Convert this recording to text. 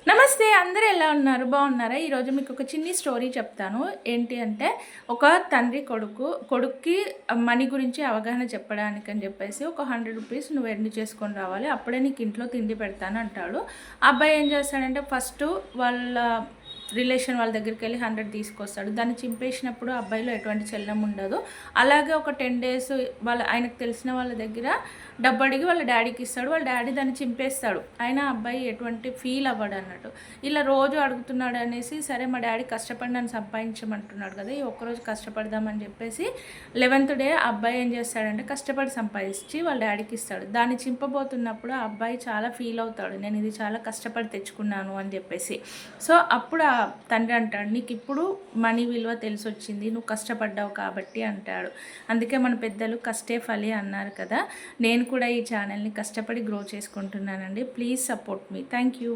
నమస్తే, అందరూ ఎలా ఉన్నారు? బాగున్నారా? ఈరోజు మీకు ఒక చిన్ని స్టోరీ చెప్తాను. ఏంటి అంటే, ఒక తండ్రి కొడుక్కి మనీ గురించి అవగాహన చెప్పడానికని చెప్పేసి ఒక ₹100 నువ్వు ఎర్న్ చేసుకొని రావాలి, అప్పుడే నీకు ఇంట్లో తిండి పెడతాను అంటాడు. ఆ అబ్బాయి ఏం చేస్తాడంటే, ఫస్ట్ వాళ్ళ రిలేషన్ వాళ్ళ దగ్గరికి వెళ్ళి 100 తీసుకొస్తాడు. దాన్ని చింపేసినప్పుడు అబ్బాయిలో ఎటువంటి చలనం ఉండదు. అలాగే ఒక 10 డేస్ ఆయనకు తెలిసిన వాళ్ళ దగ్గర డబ్బు అడిగి వాళ్ళ డాడీకి ఇస్తాడు. వాళ్ళ డాడీ దాన్ని చింపేస్తాడు. అయినా అబ్బాయి ఎటువంటి ఫీల్ అవ్వడు అన్నట్టు. ఇలా రోజు అడుగుతున్నాడు అనేసి, సరే మా డాడీ కష్టపడి నన్ను సంపాదించమంటున్నాడు కదా, ఈ ఒక్కరోజు కష్టపడదామని చెప్పేసి 11th డే అబ్బాయి ఏం చేస్తాడంటే, కష్టపడి సంపాదించి వాళ్ళ డాడీకి ఇస్తాడు. దాన్ని చింపబోతున్నప్పుడు ఆ అబ్బాయి చాలా ఫీల్ అవుతాడు, నేను ఇది చాలా కష్టపడి తెచ్చుకున్నాను అని చెప్పేసి. సో అప్పుడు ఆ తండ్రి అంటాడు, నీకు ఇప్పుడు మనీ విలువ తెలిసొచ్చింది, నువ్వు కష్టపడ్డావు కాబట్టి అంటాడు. అందుకే మన పెద్దలు కష్టే ఫలి అన్నారు కదా. నేను కూడా ఈ ఛానల్ని కష్టపడి గ్రో చేసుకుంటున్నానండి. Please support me. Thank you.